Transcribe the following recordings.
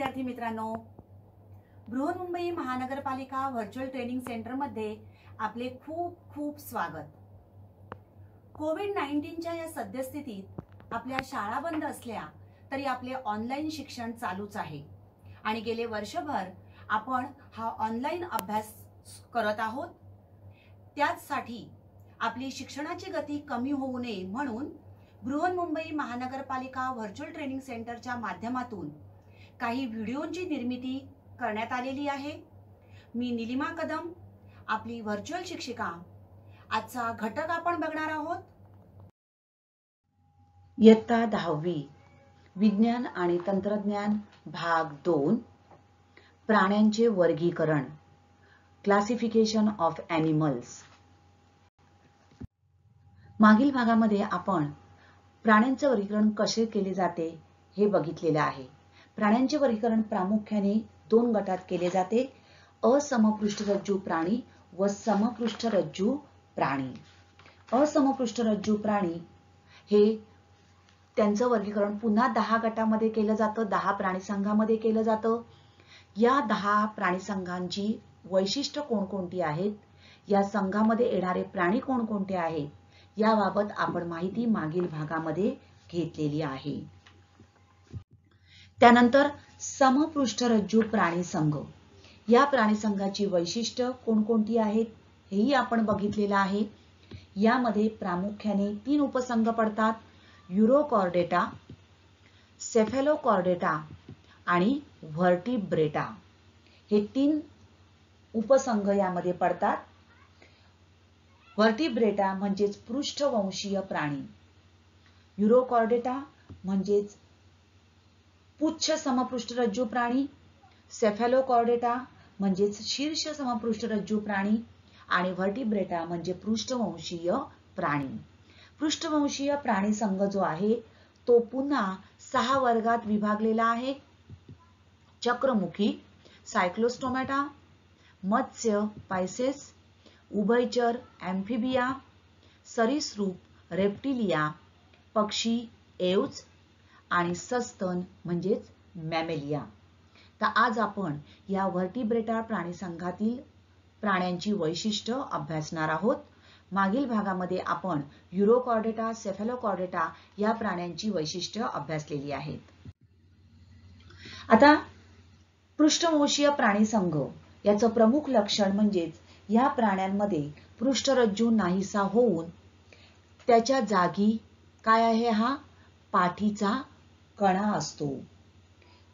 विद्यार्थी मित्रांनो, बृहन्मुंबई महानगरपालिका व्हर्च्युअल ट्रेनिंग सेंटर मध्ये आपले खूप खूप स्वागत। कोविड-19च्या या सद्यस्थितीत आपल्या शाळा बंद असल्या तरी आपले ऑनलाईन शिक्षण चालूच आहे आणि गेले वर्षभर आपण हा ऑनलाईन अभ्यास करत आहोत। त्यासाठी आपली शिक्षणाची गती कमी होऊ नये म्हणून बृहन्मुंबई महानगरपालिका व्हर्च्युअल ट्रेनिंग सेंटरच्या माध्यमातून काही व्हिडिओंची निर्मिती करण्यात आलेली आहे। मी निलिमा कदम, आपली व्हर्च्युअल शिक्षिका। आजचा घटक आपण बघणार आहोत। इयत्ता 10वी विज्ञान आणि तंत्रज्ञान भाग 2 प्राण्यांचे वर्गीकरण, क्लासिफिकेशन ऑफ एनिमल्स। मागील भागामध्ये आपण प्राण्यांचे वर्गीकरण कसे केले जाते हे बघितलेले आहे। प्राण्यांचे वर्गीकरण प्रामुख्याने 2 गटात केले जाते, असमपृष्ठरज्जू प्राणी व समपृष्ठरज्जू प्राणी। असमपृष्ठरज्जू प्राणी हे त्यांचं वर्गीकरण पुन्हा 10 गटामध्ये केलं जातं, 10 प्राणी संघामध्ये केलं जातं। या 10 प्राणी संघांची वैशिष्ट्य कोणकोणती आहेत, या संघामध्ये येणारे प्राणी कोणकोणते आहेत याबाबत आपण माहिती मागील भागामध्ये घेतलेली आहे। त्यानंतर समपृष्ठरज्जू प्राणी संघ, या प्राणी संघाची वैशिष्ट्य कोणकोणती आहेत हेही आपण बघितलेलं आहे। यामध्ये प्रामुख्याने 3 उपसंघ पडतात, युरोकॉर्डेटा, सेफेलोकॉर्डेटा आणि व्हर्टिब्रेटा। हे 3 उपसंघ यामध्ये पडतात। व्हर्टिब्रेटा म्हणजेच पृष्ठवंशीय प्राणी, युरोकॉर्डेटा म्हणजेच पुच्छ समपृष्ठरज्जू प्राणी, सेफेलोकॉर्डेटा म्हणजेच शीर्ष समपृष्ठरज्जू प्राणी आणि व्हर्टिब्रेटा म्हणजे पृष्ठवंशीय प्राणी। पृष्ठवंशीय प्राणी संघ जो आहे तो पुन्हा 6 वर्गात विभागलेला आहे। चक्रमुखी, सायक्लोस्टोमॅटा, मत्स्य पायसेस, उभयचर एम्फिबिया, सरीसृप रेप्टिलिया, पक्षी एव्ज आणि सस्तन म्हणजेच मॅमेलिया। तर आज आपण या व्हर्टिब्रेटा प्राणी संघातील प्राण्यांची वैशिष्ट्य अभ्यासणार आहोत। मागील भागामध्ये आपण युरोकॉर्डेटा, सेफेलोकॉर्डेटा या प्राण्यांची वैशिष्ट्य अभ्यासलेली आहेत। आता पृष्ठवंशीय प्राणी संघ याचं प्रमुख लक्षण म्हणजेच या प्राण्यांमध्ये पृष्ठरज्जू नाहीसा होऊन त्याच्या जागी काय आहे, हा पाठीचा कणा असतो।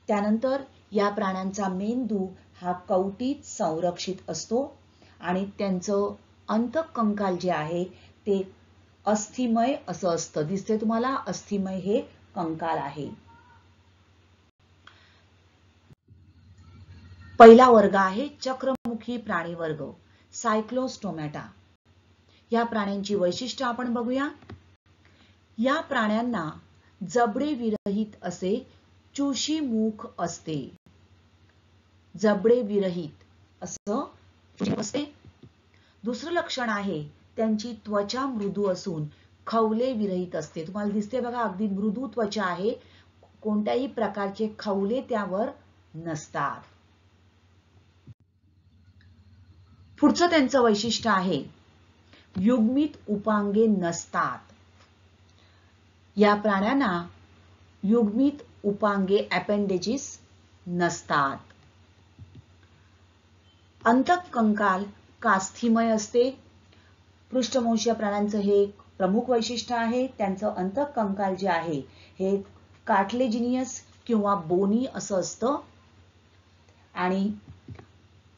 त्यानंतर या प्राण्यांचा मेंदू हा कवटीत संरक्षित असतो आणि त्यांचं अंतःकंकाल जे आहे ते अस्थिमय असं असतं। दिसते तुम्हाला, अस्थिमय हे कंकाल आहे। पहिला वर्ग आहे चक्रमुखी प्राणी वर्ग, सायक्लोस्टोमॅटा। या प्राण्यांची वैशिष्ट्य आपण बघूया। या प्राण्यांना जबडे विरहित असे चुशी मुख असते, जबडे विरहित असं असते। दुसरं लक्षण आहे त्यांची त्वचा मृदू असून खवले विरहित असते। तुम्हाला दिसते बघा, अगदी मृदू त्वचा आहे, कोणत्याही प्रकारचे खवले त्यावर नसतात। पुढचं त्यांचं वैशिष्ट्य आहे युग्मित उपांगे नसतात। या प्राण्यांना युग्मित उपांगे अपेंडेजिस नसतात। अंतःकंकाल कास्थिमय असते। पृष्ठवंशीय प्राण्यांचं हे एक प्रमुख वैशिष्ट्य आहे। त्यांचं अंतःकंकाल जे आहे हे कार्टिलेजिनियस किंवा बोनी असं असतं आणि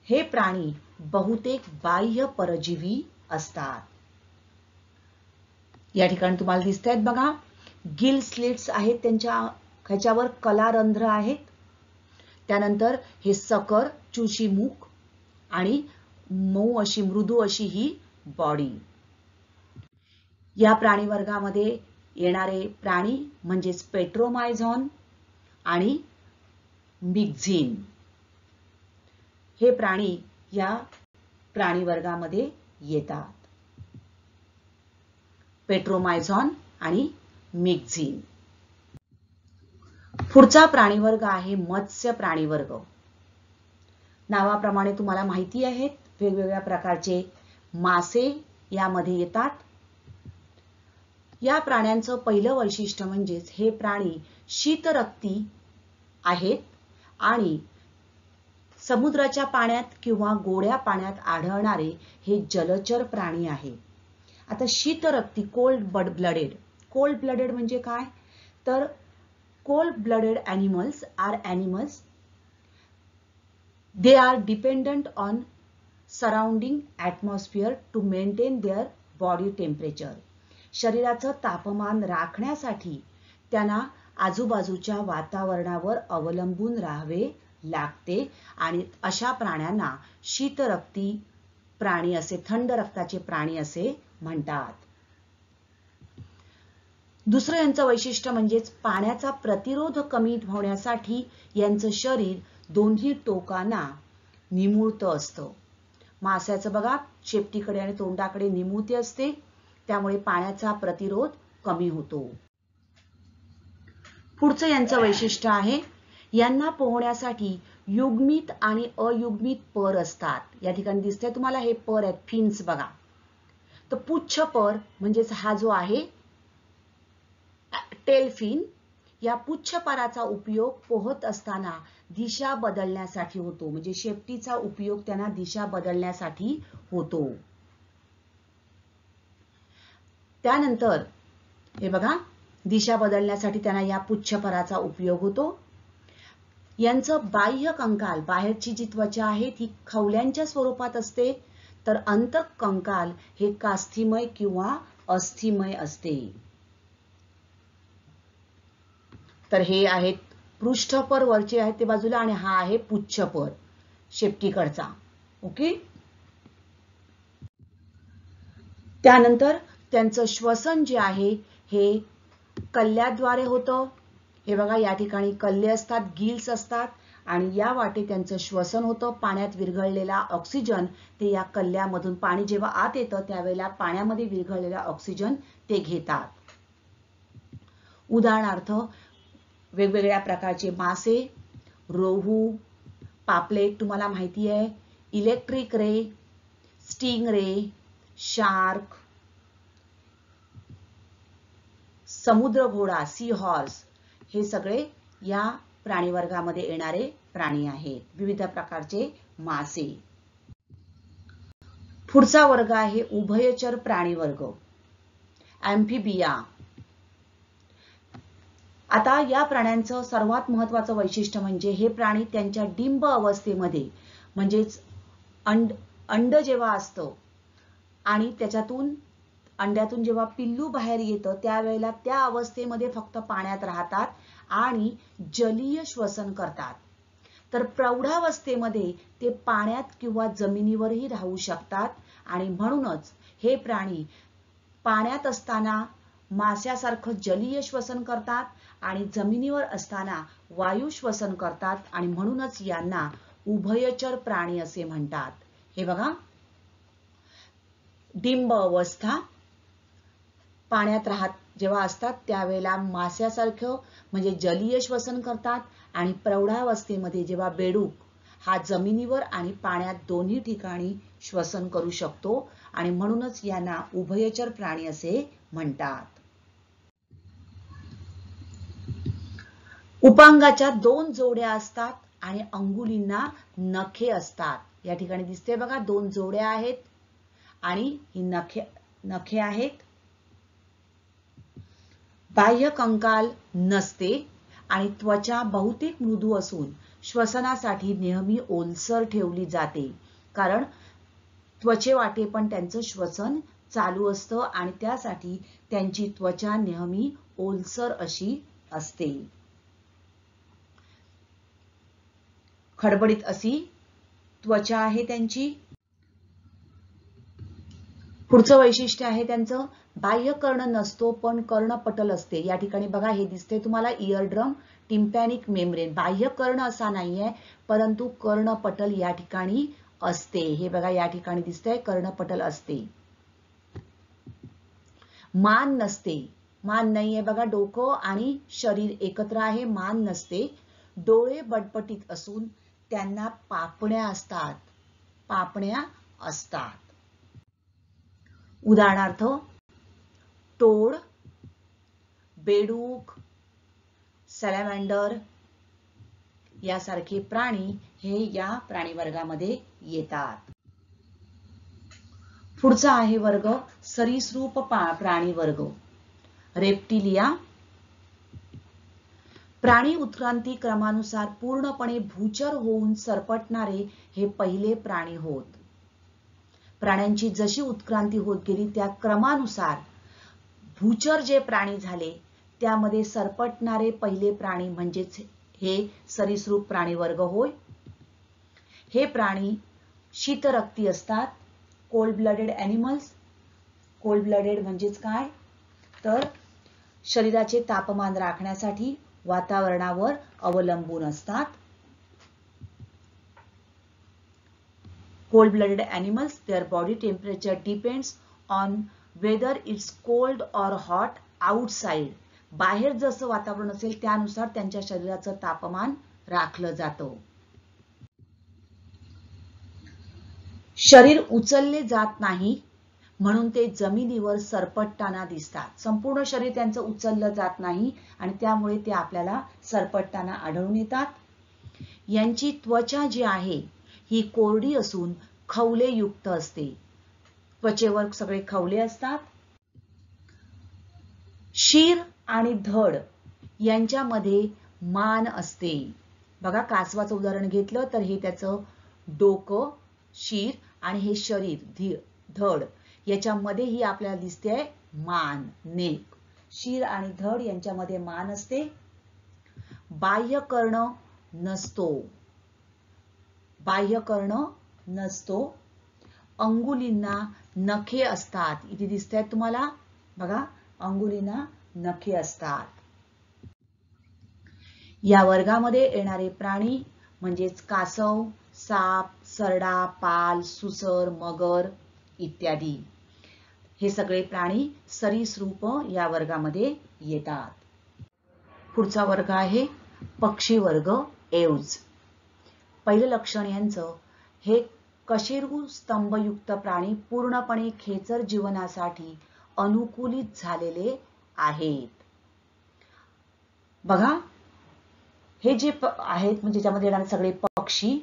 हे प्राणी बहुतेक बाह्य परजीवी असतात। या ठिकाणी तुम्हाला दिसतायत बघा, गिल स्लिट्स आहेत, त्यांच्या ह्याच्यावर कलारंध्र आहेत। त्यानंतर हे सकर, चुशीमुख आणि मऊ अशी मृदू अशी ही बॉडी। या प्राणी वर्गामध्ये येणारे प्राणी म्हणजेच पेट्रोमायझॉन आणि मिक्झिन हे प्राणी या प्राणी वर्गामध्ये येतात। पेट्रोमायझॉन आणि मिक्झिन। पुढचा प्राणीवर्ग आहे मत्स्य प्राणीवर्ग. नावाप्रमाणे तुम्हाला माहिती आहेत, वेगवेगळ्या प्रकारचे मासे यामध्ये येतात. या प्राण्यांचं पहिलं वैशिष्ट्य म्हणजेच हे प्राणी शीतरक्ती आहेत आणि समुद्राच्या पाण्यात किंवा गोड्या पाण्यात आढळणारे हे जलचर प्राणी आहे. आता शीतरक्ती कोल्ड ब्लडेड म्हणजे काय, तर cold blooded animals are animals, they are dependent on surrounding atmosphere to maintain their body temperature. शरीराचं तापमान राखण्यासाठी त्यांना आजूबाजूच्या वातावरणावर अवलंबून राहावे लागते आणि अशा प्राण्यांना शीतरक्ती प्राणी असे, थंड रक्ताचे प्राणी असे म्हणतात. दुसरं यांचं वैशिष्ट्य म्हणजेच पाण्याचा प्रतिरोध कमी होण्यासाठी यांचं शरीर दोन्ही टोकांना निमुळतं असतं. माशाचं बघा शेपटीकडे आणि तोंडाकडे निमुळते असते, त्यामुळे पाण्याचा प्रतिरोध कमी होतो. पुढचं यांचं वैशिष्ट्य आहे यांना पोहण्यासाठी युग्मित आणि अयुग्मित पर असतात. या ठिकाणी दिसतंय तुम्हाला हे पर आहेत, फिन्स बघा. तर पुच्छ पर म्हणजेच हा जो आहे टेल फिन, या पुच्छपराचा उपयोग पोहत असताना दिशा बदलण्यासाठी होतो. म्हणजे शेपटीचा उपयोग त्यांना दिशा बदलण्यासाठी होतो. त्यानंतर हे बघा दिशा बदलण्यासाठी त्यांना या पुच्छपराचा उपयोग होतो. यांचं बाह्य कंकाल, बाहेरची जी त्वचा आहे ती खवल्यांच्या स्वरूपात असते, तर अंतःकंकाल हे कास्थिमय किंवा अस्थिमय असते. तर हे आहेत पृष्ठपर वरचे आहेत ते बाजूला आणि हा आहे पुच्छपर शेपटीकडचा. ओके. त्यानंतर त्यांचं श्वसन जे आहे हे कल्ल्याद्वारे होतं. हे बघा या ठिकाणी कल्ले असतात, गिल्स असतात आणि या वाटे त्यांचं श्वसन होतं. पाण्यात विरघळलेला ऑक्सिजन ते या कल्ल्यामधून, पाणी जेव्हा आत येतं त्यावेळेला पाण्यामध्ये विरघळलेला ऑक्सिजन ते घेतात. उदाहरणार्थ वेगवेगळ्या प्रकारचे मासे, रोहू, पापलेट तुम्हाला माहिती आहे, इलेक्ट्रिक रे, स्टिंग रे, शार्क, समुद्र घोडा, सी हॉर्स, हे सगळे या प्राणीवर्गामध्ये येणारे प्राणी आहेत. विविध प्रकारचे मासे. पुढचा वर्ग आहे उभयचर प्राणीवर्ग, अॅम्फिबिया. आता या प्राण्यांचं सर्वात महत्त्वाचं वैशिष्ट्य म्हणजे हे प्राणी त्यांच्या डिंब अवस्थेमध्ये, म्हणजेच अंड जेव्हा असतं आणि त्याच्यातून अंड्यातून जेव्हा पिल्लू बाहेर येतं त्यावेळेला त्या अवस्थेमध्ये फक्त पाण्यात राहतात आणि जलीय श्वसन करतात. तर प्रौढावस्थेमध्ये ते पाण्यात किंवा जमिनीवरही राहू शकतात आणि म्हणूनच हे प्राणी पाण्यात असताना माशासारखं जलीय श्वसन करतात आणि जमिनीवर असताना वायू श्वसन करतात आणि म्हणूनच यांना उभयचर प्राणी असे म्हणतात. हे बघा डिंब अवस्था, पाण्यात जेव्हा असतात त्यावेळेला माशासारखं म्हणजे जलीय श्वसन करतात आणि प्रौढावस्थेमध्ये जेव्हा बेडूक हा जमिनीवर आणि पाण्यात दोन्ही ठिकाणी श्वसन करू शकतो आणि म्हणूनच यांना उभयचर प्राणी असे म्हणतात. उपांगाच्या 2 जोड्या असतात आणि अंगुलींना नखे असतात. या ठिकाणी दिसते बघा 2 जोड्या आहेत आणि ही नखे आहेत. बाह्य कंकाल नसते आणि त्वचा बहुतेक मृदू असून श्वसनासाठी नेहमी ओलसर ठेवली जाते, कारण त्वचेवाटे पण त्यांचं श्वसन चालू असतं आणि त्यासाठी त्यांची त्वचा नेहमी ओलसर अशी असते. खडबडीत अशी त्वचा आहे त्यांची. पुढचं वैशिष्ट्य आहे त्यांचं बाह्य कर्ण नसतो पण कर्णपटल असते. या ठिकाणी बघा हे दिसते तुम्हाला इयरड्रम, टिम्पॅनिक मेम्ब्रेन. बाह्य कर्ण असा नाहीये परंतु कर्णपटल या ठिकाणी असते. हे बघा या ठिकाणी दिसतंय कर्णपटल असते. मान नसते मान नाही आहे बघा, डोकं आणि शरीर एकत्र आहे, मान नसते. डोळे बटबटीत असून त्यांना पापण्या असतात, पापण्या असतात. उदाहरणार्थ टोड, बेडूक, सॅलॅमँडर यासारखे प्राणी हे या प्राणी वर्गामध्ये येतात. पुढचा आहे वर्ग सरीसृप प्राणी वर्ग, रेप्टिलिया. प्राणी उत्क्रांती क्रमानुसार पूर्णपणे भूचर होऊन सरपटणारे हे पहिले प्राणी होत. प्राण्यांची जशी उत्क्रांती होत गेली त्या क्रमानुसार भूचर जे प्राणी झाले त्यामध्ये सरपटणारे पहिले प्राणी म्हणजेच हे सरीसृप प्राणी वर्ग होय. हे प्राणी शीतरक्ती असतात, cold blooded animals. Cold blooded म्हणजेच काय, तर शरीराचे तापमान राखण्यासाठी वातावरणावर अवलंबून असतात. Cold blooded animals, there body temperature depends on whether it's cold or hot outside. बाहेर जसं वातावरण असेल त्यानुसार त्यांच्या शरीराचं तापमान राखलं जातं. शरीर उचलले जात नाही म्हणून ते जमिनीवर सरपटताना दिसतात. संपूर्ण शरीर त्यांचं उचललं जात नाही आणि त्यामुळे ते आपल्याला सरपटताना आढळून येतात. यांची त्वचा जी आहे ही कोरडी असून खवलेयुक्त असते. त्वचेवर सगळे खवले असतात. शीर आणि धड यांच्यामध्ये मान असते. बघा कासवाचं उदाहरण घेतलं तर हे त्याचं डोकं, शीर आणि हे शरीर धड याच्यामध्येही आपल्याला दिसते मान, नेक. शीर आणि धड यांच्यामध्ये मान असते. बाह्यकर्ण नसतो, बाह्यकर्ण नसतो. अंगुलींना नखे असतात. इथे दिसत आहेत तुम्हाला बघा, अंगुलींना नखे असतात. या वर्गामध्ये येणारे प्राणी म्हणजेच कासव, साप, सरडा, पाल, सुसर, मगर इत्यादी हे सगळे प्राणी सरीसृप या वर्गामध्ये येतात. पुढचा वर्ग आहे पक्षी वर्ग, एव्ज. पहिलं लक्षण यांचं हे कशेरू स्तंभयुक्त प्राणी पूर्णपणे खेचर जीवनासाठी अनुकूलित झालेले आहेत. बघा हे जे आहेत म्हणजे ज्यामध्ये येणारे सगळे पक्षी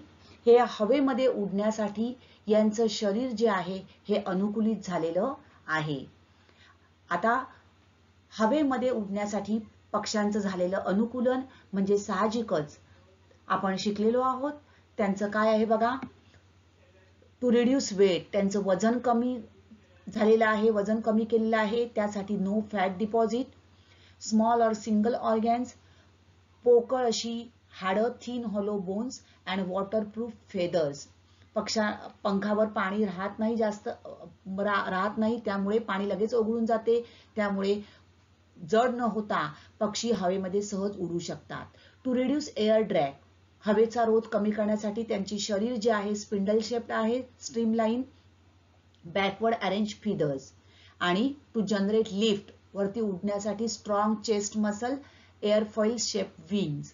हे हवेमध्ये उडण्यासाठी यांचं शरीर जे आहे हे अनुकूलित झालेलं आहे. आता हवेमध्ये उडण्यासाठी पक्ष्यांचं झालेलं अनुकूलन म्हणजे साहजिकच आपण शिकलेलो आहोत. त्यांचं काय आहे बघा, टू रिड्यूस वेट, त्यांचं वजन कमी झालेलं आहे, वजन कमी केलेलं आहे. त्यासाठी नो फॅट डिपॉझिट, स्मॉल और सिंगल ऑर्गन्स, पोकळ अशी हाडं, thin hollow bones and waterproof feathers. पंखावर पाणी राहत नाही, जास्त राहत नाही, त्यामुळे पाणी लगेच ओघळून जाते. त्यामुळे जड न होता पक्षी हवेमध्ये सहज उडू शकतात. टू रिड्यूस एअर ड्रॅग, हवेचा रोध कमी करण्यासाठी त्यांची शरीर जे आहे स्पिंडल शेप्ड आहे, स्ट्रीमलाईन, बॅकवर्ड अरेंज फीदर्स. आणि टू जनरेट लिफ्ट, वरती उडण्यासाठी strong chest muscle, airfoil shape wings.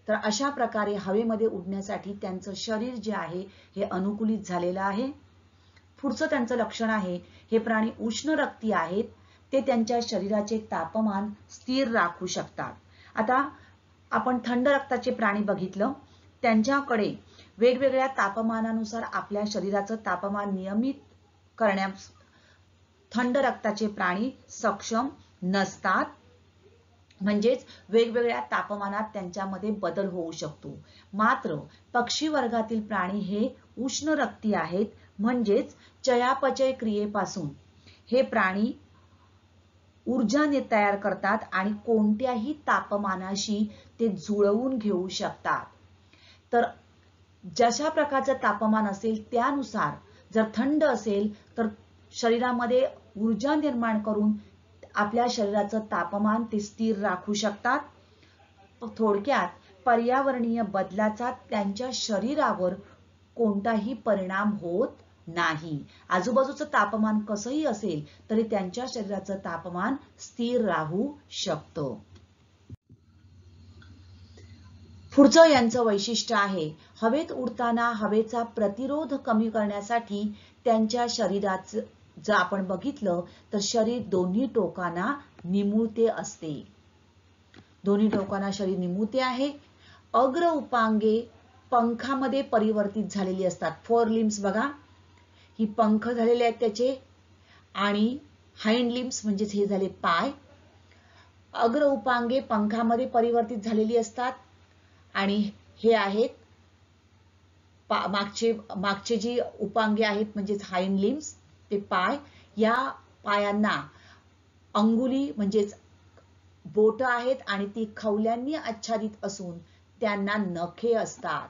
तर अशा प्रकारे हवेमध्ये उडण्यासाठी त्यांचं शरीर जे आहे हे अनुकूलित झालेलं आहे. पुढचं त्यांचं लक्षण आहे हे प्राणी उष्ण रक्ती आहेत. ते त्यांच्या शरीराचे तापमान स्थिर राखू शकतात. आता आपण थंड रक्ताचे प्राणी बघितलं, त्यांच्याकडे वेगवेगळ्या तापमानानुसार आपल्या शरीराचं तापमान नियमित करण्यास थंड रक्ताचे प्राणी सक्षम नसतात. म्हणजेच वेगवेगळ्या तापमानात त्यांच्यामध्ये बदल होऊ शकतो. मात्र पक्षी वर्गातील प्राणी हे उष्ण रक्ती आहेत. म्हणजेच चयापचय क्रियेपासून हे प्राणी ऊर्जा तयार करतात आणि कोणत्याही तापमानाशी ते जुळवून घेऊ शकतात. तर जशा प्रकारचं तापमान असेल त्यानुसार जर थंड असेल तर शरीरामध्ये ऊर्जा निर्माण करून आपल्या शरीराचं तापमान ते स्थिर राखू शकतात. थोडक्यात पर्यावरणीय बदलाचा त्यांच्या शरीरावर कोणताही परिणाम होत नाही. आजूबाजूचं तापमान कसंही असेल तरी त्यांच्या शरीराचं तापमान स्थिर राहू शकतं. पुढचं यांचं वैशिष्ट्य आहे, हवेत उडताना हवेचा प्रतिरोध कमी करण्यासाठी त्यांच्या शरीराचं जर आपण बघितलं तर शरीर दोन्ही टोकांना निमुळते असते. दोन्ही टोकांना शरीर निमुळते आहे. अग्र उपांगे पंखामध्ये परिवर्तित झालेली असतात. 4 लिम्स बघा, ही पंख झालेले आहेत त्याचे, आणि हाइंड लिम्स म्हणजेच हे झाले पाय. अग्र उपांगे पंखामध्ये परिवर्तित झालेली असतात आणि हे आहेत मागचे जी उपांगे आहेत म्हणजेच हाइंड लिम्स, ते पाय. या पायांना अंगुली म्हणजेच बोट आहेत आणि ती खवल्यांनी आच्छादित असून त्यांना नखे असतात.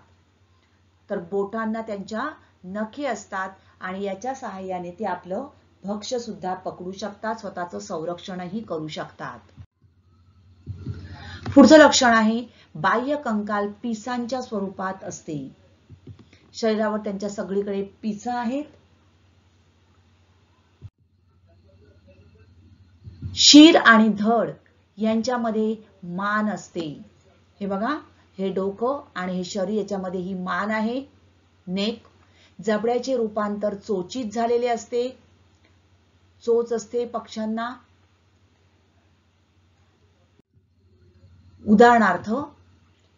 तर बोटांना त्यांच्या नखे असतात आणि याच्या सहाय्याने ते आपलं भक्ष्य सुद्धा पकडू शकतात, स्वतःचं संरक्षणही करू शकतात. पुढचं लक्षण आहे, बाह्य कंकाल पिसांच्या स्वरूपात असते. शरीरावर त्यांच्या सगळीकडे पिस आहेत. शीर आणि धड यांच्यामध्ये मान असते. हे बघा, हे डोकं आणि हे शरीर, याच्यामध्ये ही मान आहे, नेक. जबड्याचे रूपांतर चोचीत झालेले असते. चोच असते पक्ष्यांना. उदाहरणार्थ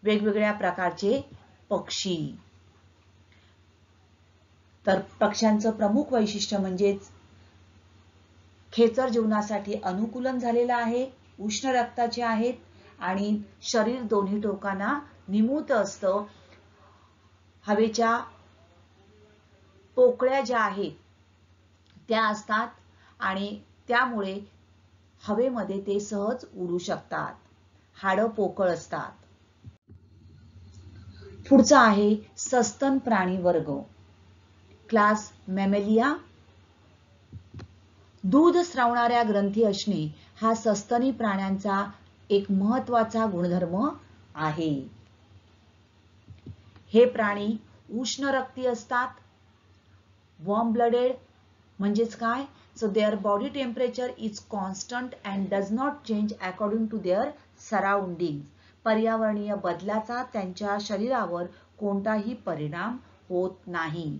वेगवेगळ्या प्रकारचे पक्षी. तर पक्ष्यांचं प्रमुख वैशिष्ट्य म्हणजेच खेचर जीवनासाठी अनुकूलन झालेलं आहे, उष्ण रक्ताचे आहेत आणि शरीर दोन्ही टोकांना निमुळत असतं. हवेच्या पोकळ्या ज्या आहेत त्या असतात आणि त्यामुळे हवेमध्ये ते सहज उडू शकतात. हाडं पोकळ असतात. पुढचा आहे सस्तन प्राणी वर्ग, क्लास मॅमेलिया. दूध स्रवणाऱ्या ग्रंथी असणे हा सस्तनी प्राण्यांचा एक महत्वाचा गुणधर्म आहे. हे प्राणी उष्ण रक्ती असतात. वॉर्म ब्लडेड म्हणजेच काय, so their body temperature is constant and does not change according to their surrounding. पर्यावरणीय बदलाचा त्यांच्या शरीरावर कोणताही परिणाम होत नाही.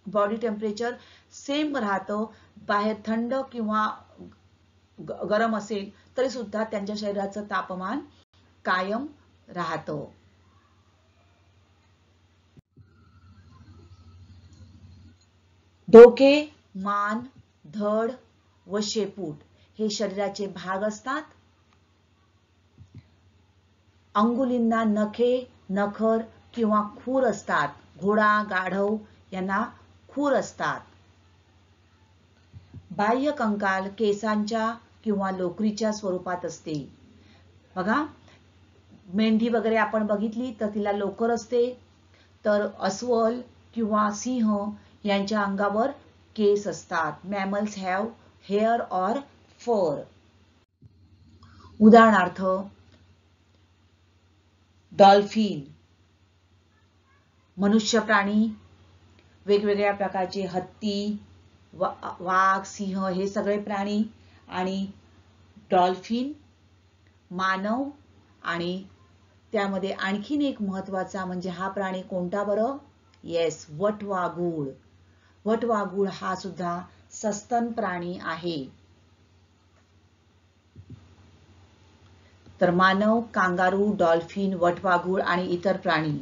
बॉडी टेम्परेचर सेम राहतं. बाहेर थंड किंवा गरम असेल तरी सुद्धा त्यांच्या शरीराचं तापमान कायम राहतं. डोके, मान, धड व शेपूट हे शरीराचे भाग असतात. अंगुलींना नखे, नखर किंवा खूर असतात. घोडा, गाढव यांना खूर असतात. बाह्य कंकाल केसांच्या किंवा लोकरीच्या स्वरूपात असते. बघा, मेंढी वगैरे आपण बघितली तर तिला लोकर असते, तर अस्वल किंवा सिंह यांच्या अंगावर केस असतात. Mammals have hair or fur. उदाहरणार्थ डॉल्फिन, मनुष्य प्राणी, वेगवेगळ्या प्रकारचे हत्ती, वाघ, सिंह हे सगळे प्राणी, आणि डॉल्फिन, मानव, आणि त्यामध्ये आणखीन एक महत्वाचा म्हणजे हा प्राणी कोणता बरं? येस, वटवाघूळ. वटवाघूळ हा सुद्धा सस्तन प्राणी आहे. तर मानव, कांगारू, डॉल्फिन, वटवाघूळ आणि इतर प्राणी.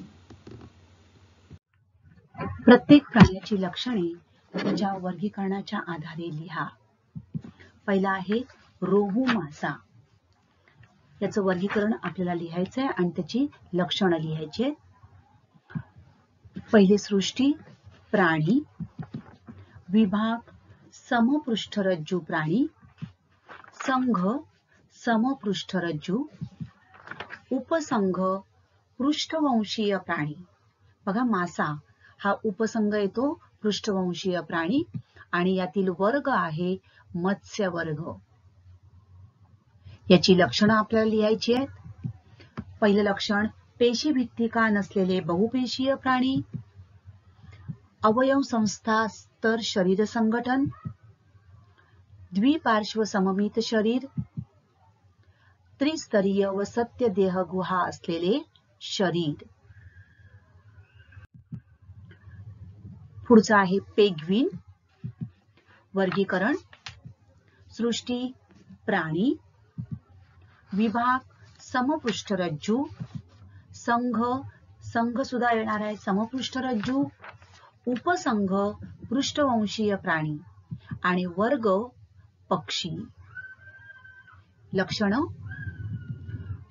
प्रत्येक प्राण्याची लक्षणे त्याच्या वर्गीकरणाच्या आधारे लिहा. पहिला आहे रोहू मासा. याचं वर्गीकरण आपल्याला लिहायचं आहे आणि त्याची लक्षणं लिहायची. पहिले सृष्टी, प्राणी. विभाग, समपृष्ठरज्जू प्राणी. संघ, समपृष्ठरज्जू. उपसंघ, पृष्ठवंशीय प्राणी. बघा, मासा हा उपसंघ येतो, पृष्ठवंशीय प्राणी, आणि यातील वर्ग आहे मत्स्य वर्ग. याची लक्षणं आपल्याला लिहायची आहेत. पहिलं लक्षण, पेशीभित्तिका नसलेले बहुपेशीय प्राणी. अवयव संस्था स्तर शरीर संघटन, द्विपार्श्व सममित शरीर, त्रिस्तरीय व सत्य देह गुहा असलेले शरीर. पुढचा आहे पेग्विन. वर्गीकरण सृष्टी प्राणी, विभाग समपृष्ठरज्जू, संघ संघ सुद्धा येणार आहे समपृष्ठरज्जू, उपसंघ पृष्ठवंशीय प्राणी आणि वर्ग पक्षी. लक्षण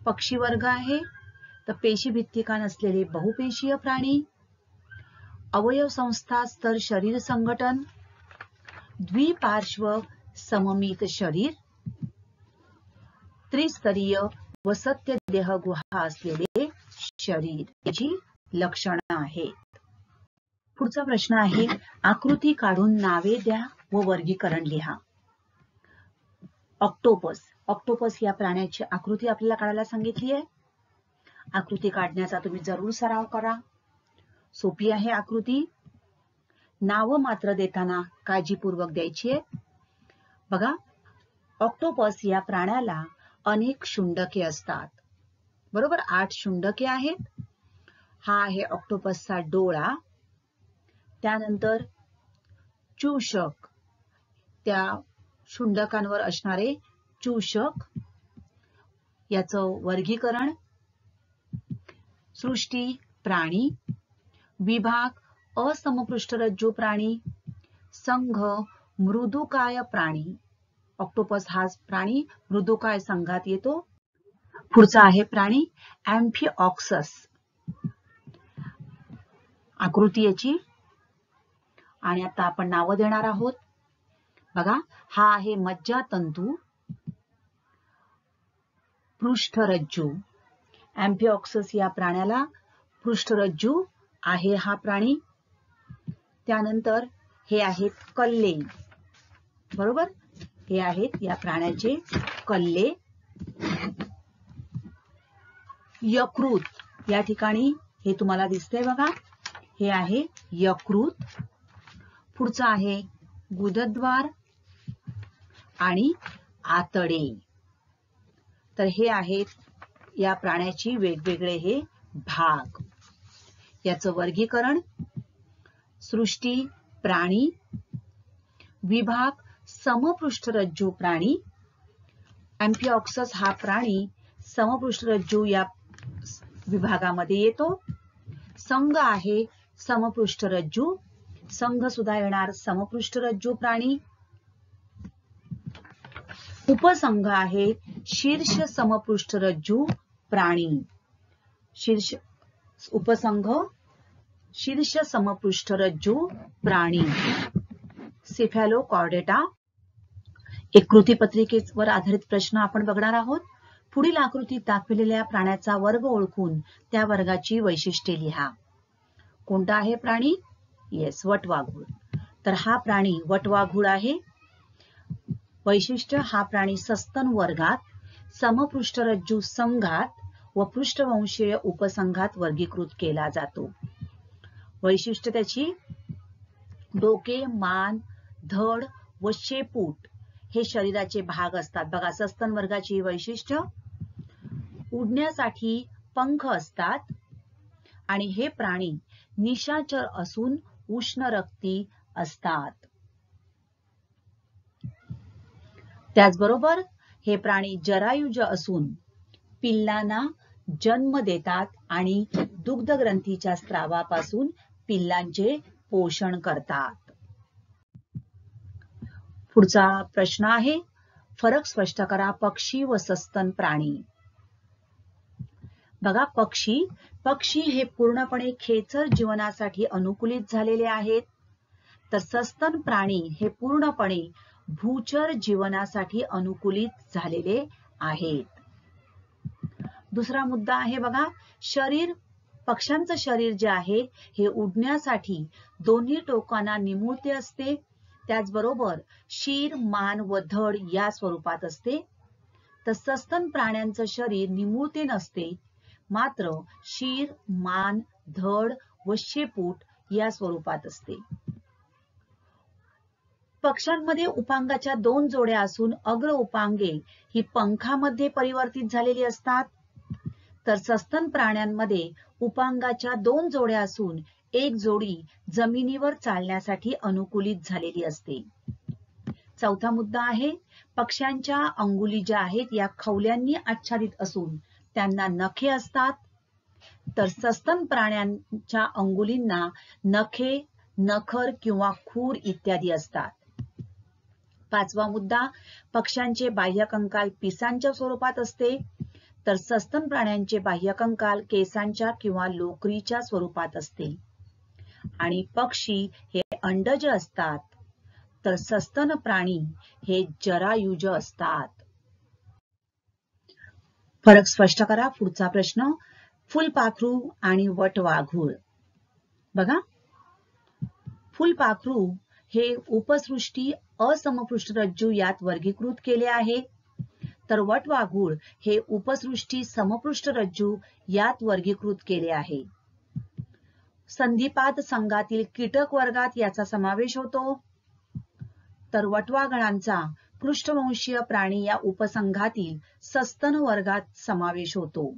पक्षी वर्ग आहे तर पेशी भित्तिका नसलेले बहुपेशीय प्राणी, अवयव संस्था स्तर शरीर संघटन, द्विपार्श्व सममित शरीर, त्रिस्तरीय व सत्य देह गुहा असलेले शरीर. याची लक्षणं आहेत. पुढचा प्रश्न आहे आकृती काढून नावे द्या व वर्गीकरण लिहा. ऑक्टोपस. ऑक्टोपस या प्राण्याची आकृती आपल्याला काढायला सांगितली आहे. आकृती काढण्याचा तुम्ही जरूर सराव करा. सोपी आहे आकृती. नाव मात्र देताना काळजीपूर्वक द्यायची आहे. बघा, ऑक्टोपस या प्राण्याला अनेक शुंडके असतात. बरोबर, 8 शुंडके आहेत. हा आहे ऑक्टोपसचा डोळा. त्यानंतर चूषक, त्या शुंडकांवर असणारे चूषक. याचं वर्गीकरण सृष्टी प्राणी, विभाग असमपृष्ठरज्जू प्राणी, संघ मृदुकाय प्राणी. ऑक्टोपस हा प्राणी मृदुकाय संघात येतो. पुढचा आहे प्राणी अँफिऑक्सस. आकृती याची आणि आता आपण नाव देणार आहोत. बघा, हा आहे मज्जातंतू, पृष्ठरज्जू. अँफिऑक्सस या प्राण्याला पृष्ठरज्जू आहे हा प्राणी. त्यानंतर हे आहेत कल्ले. बरोबर, हे आहेत या प्राण्याचे कल्ले. यकृत या ठिकाणी हे तुम्हाला दिसतंय बघा, हे आहे यकृत. पुढचा आहे गुदद्वार आणि आतडे. तर हे आहेत या प्राण्याची वेगवेगळे हे भाग. याचं वर्गीकरण सृष्टी प्राणी, विभाग समपृष्ठरज्जू प्राणी. अँफिऑक्सस हा प्राणी समपृष्ठरज्जू या विभागामध्ये येतो. संघ आहे समपृष्ठरज्जू, संघ सुद्धा येणार समपृष्ठरज्जू प्राणी. उपसंघ आहे शीर्ष समपृष्ठरज्जू प्राणी. शीर्ष उपसंघ शीर्ष समपृष्ठरज्जू प्राणी. सेफॅलोकॉर्डेटा. एक कृतीपत्रिकेवर आधारित प्रश्न आपण बघणार आहोत. पुढील आकृतीत दाखविलेल्या प्राण्याचा वर्ग ओळखून त्या वर्गाची वैशिष्ट्ये लिहा. कोणता आहे प्राणी? येस, वटवाघूळ. तर हा प्राणी वटवाघूळ आहे. वैशिष्ट्य, हा प्राणी सस्तन वर्गात, समपृष्ठरज्जू संघात व पृष्ठवंशीय उपसंघात वर्गीकृत केला जातो. वैशिष्ट्य त्याची डोके, मान, धड व शेपूट हे शरीराचे भाग असतात. बघा, सस्तन वर्गाची वैशिष्ट्य उडण्यासाठी पंख असतात आणि हे प्राणी निशाचर असून उष्ण रक्ती असतात. त्याचबरोबर हे प्राणी जरायुज असून पिल्लांना जन्म देतात आणि दुग्ध ग्रंथीच्या स्रावापासून पिल्लांचे पोषण करतात. पुढचा प्रश्न आहे फरक स्पष्ट करा पक्षी व सस्तन प्राणी. बघा, पक्षी हे पूर्णपणे खेचर जीवनासाठी अनुकूलित झालेले आहेत, तर सस्तन प्राणी हे पूर्णपणे भूचर जीवनासाठी अनुकूलित झालेले आहेत. दुसरा मुद्दा आहे बघा, पक्ष्यांचं शरीर जे आहे हे उडण्यासाठी दोन्ही टोकांना निमुळते असते. त्याचबरोबर शीर, मान व धड या स्वरूपात असते. तर सस्तन प्राण्यांचं शरीर निमुळते नसते, मात्र शीर, मान, धड व शेपूट या स्वरूपात असते. पक्ष्यांमध्ये उपांगाच्या 2 जोड्या असून अग्र उपांगे ही पंखामध्ये परिवर्तित झालेली असतात, तर सस्तन प्राण्यांमध्ये उपांगाच्या 2 जोड्या असून एक जोडी जमिनीवर चालण्यासाठी अनुकूलित झालेली असते. चौथा मुद्दा आहे, पक्ष्यांच्या अंगुली ज्या आहेत या खवल्यांनी आच्छादित असून त्यांना नखे असतात, तर सस्तन प्राण्यांच्या अंगुलींना नखे, नखर किंवा खूर इत्यादी असतात. पाचवा मुद्दा, पक्ष्यांचे बाह्यकंकाल पिसांच्या स्वरूपात असते, तर सस्तन प्राण्यांचे बाह्यकंकाल केसांच्या किंवा लोकरीच्या स्वरूपात असते. आणि पक्षी हे अंडज असतात, तर सस्तन प्राणी हे जरायुज असतात. फरक स्पष्ट करा. पुढचा प्रश्न, फुलपाखरू आणि वटवाघूळ. बघा, फुलपाखरू हे उपसृष्टी असमपृष्ठरज्जू यात वर्गीकृत केले आहे, तर वटवाघूळ हे उपसृष्टी समपृष्ठरज्जू यात वर्गीकृत केले आहे. संधिपाद संघातील कीटक वर्गात याचा समावेश होतो, तर वटवाघळांचा पृष्ठवंशीय प्राणी या उपसंघातील सस्तन वर्गात समावेश होतो.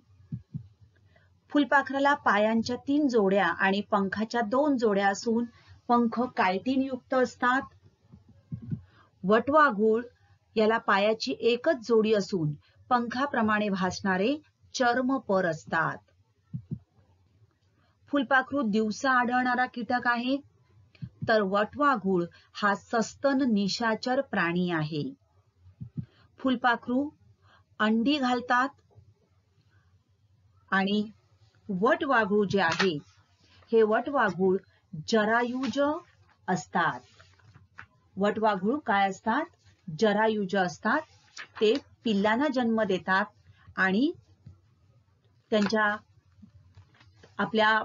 फुलपाखराला पायांच्या 3 जोड्या आणि पंखाच्या 2 जोड्या असून पंख कायटिन युक्त असतात. वटवाघूळ याला पायाची एकच जोडी असून पंखाप्रमाणे भासणारे चर्मपर असतात. फुलपाखरू दिवसा आढळणारा कीटक आहे, तर वटवाघूळ हा सस्तन निशाचर प्राणी आहे. फुलपाखरू अंडी घालतात आणि वटवाघूळ जे आहे हे वटवाघूळ जरायुज असतात. वटवाघूळ काय असतात? जरायुज असतात. ते पिल्लांना जन्म देतात आणि त्यांच्या आपल्या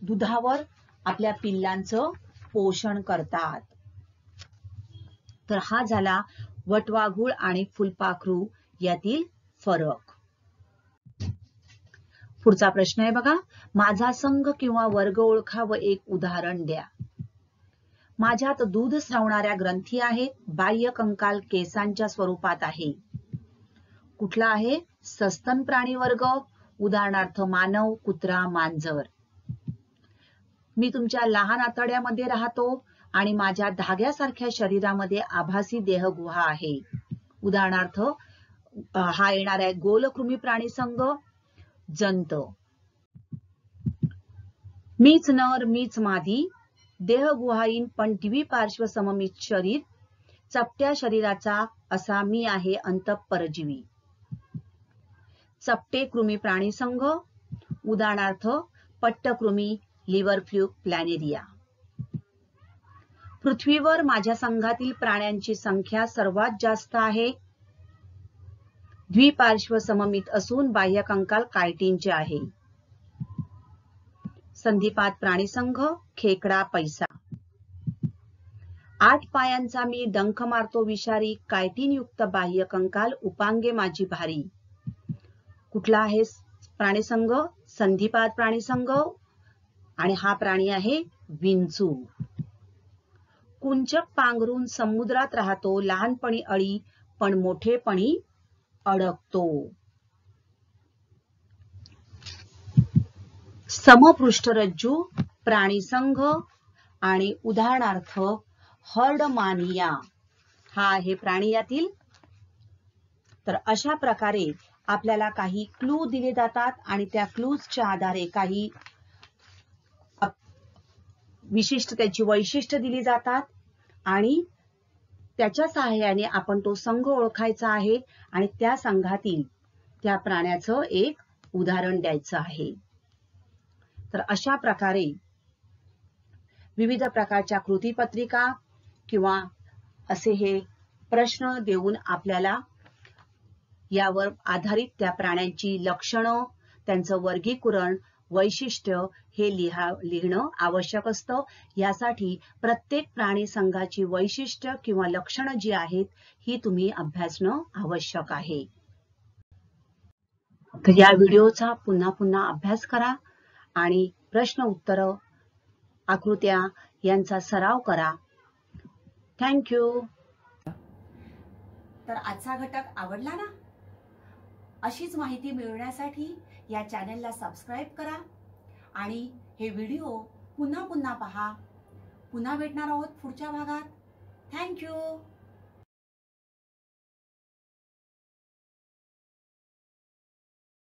दुधावर आपल्या पिल्लांचं पोषण करतात. तर हा झाला वटवाघूळ आणि फुलपाखरू यातील फरक. पुढचा प्रश्न आहे बघा, माझा संघ किंवा वर्ग ओळखा व एक उदाहरण द्या. माझ्यात दूध स्रवणाऱ्या ग्रंथी आहेत. बाह्य कंकाल केसांच्या स्वरूपात आहे. कुठला आहे? सस्तन प्राणी वर्ग, उदाहरणार्थ मानव, कुत्रा, मांजर. मी तुमच्या लहान आतड्यामध्ये राहतो आणि माझ्या धाग्यासारख्या शरीरामध्ये आभासी देहगुहा आहे. उदाहरणार्थ हा येणार आहे गोलकृमी प्राणी संघ, जंत. मीच नर मीच मादी, देहगुहाईन पण द्विपार्श्व सममित शरीर, चपट्या शरीराचा असा मी आहे अंतःपरजीवी. चपटे कृमी प्राणी संघ, उदाहरणार्थ पट्टकृमी, लिव्हर फ्लूक, प्लॅनेरिया. पृथ्वीवर माझ्या संघातील प्राण्यांची संख्या सर्वात जास्त आहे. द्विपार्श्व सममित असून बाह्य कंकाल कायटिनचे आहे. संधिपाद प्राणी संघ, खेकडा, पैसा. 8 पायांचा मी, डंख मारतो विषारी, कायटिन युक्त बाह्य कंकाल, उपांगे माझी भारी. कुठला आहे प्राणी संघ? संधिपाद प्राणी संघ आणि हा प्राणी आहे विंचू. कुंचक पांघरून समुद्रात राहतो, लहानपणी अळी पण मोठेपणी अडकतो. समपृष्ठरज्जू प्राणी संघ आणि उदाहरणार्थ हर्डमानिया हा आहे प्राणी यातील. तर अशा प्रकारे आपल्याला काही क्लू दिले जातात आणि त्या क्लूजच्या आधारे काही विशिष्ट त्याची वैशिष्ट्य दिली जातात आणि त्याच्या सहाय्याने आपण तो संघ ओळखायचा आहे आणि त्या संघातील त्या प्राण्याचं एक उदाहरण द्यायचं आहे. तर अशा प्रकारे विविध प्रकारच्या कृतीपत्रिका किंवा असे हे प्रश्न देऊन आपल्याला यावर आधारित त्या प्राण्यांची लक्षणं, त्यांचं वर्गीकरण, वैशिष्ट्य हे लिहिणं आवश्यक असतं. यासाठी प्रत्येक प्राणी संघाची वैशिष्ट्य किंवा लक्षणं जी आहेत ही तुम्ही अभ्यासणं आवश्यक आहे. तर या व्हिडिओचा पुन्हा पुन्हा अभ्यास करा आणि प्रश्न उत्तर आकृत्या यांचा सराव करा. थँक्यू. तर आजचा घटक आवडला ना? अशीच माहिती मिळवण्यासाठी या चॅनलला सबस्क्राईब करा आणि हे व्हिडिओ पुन्हा पुन्हा पहा. पुन्हा भेटणार आहोत पुढच्या भागात. थँक्यू.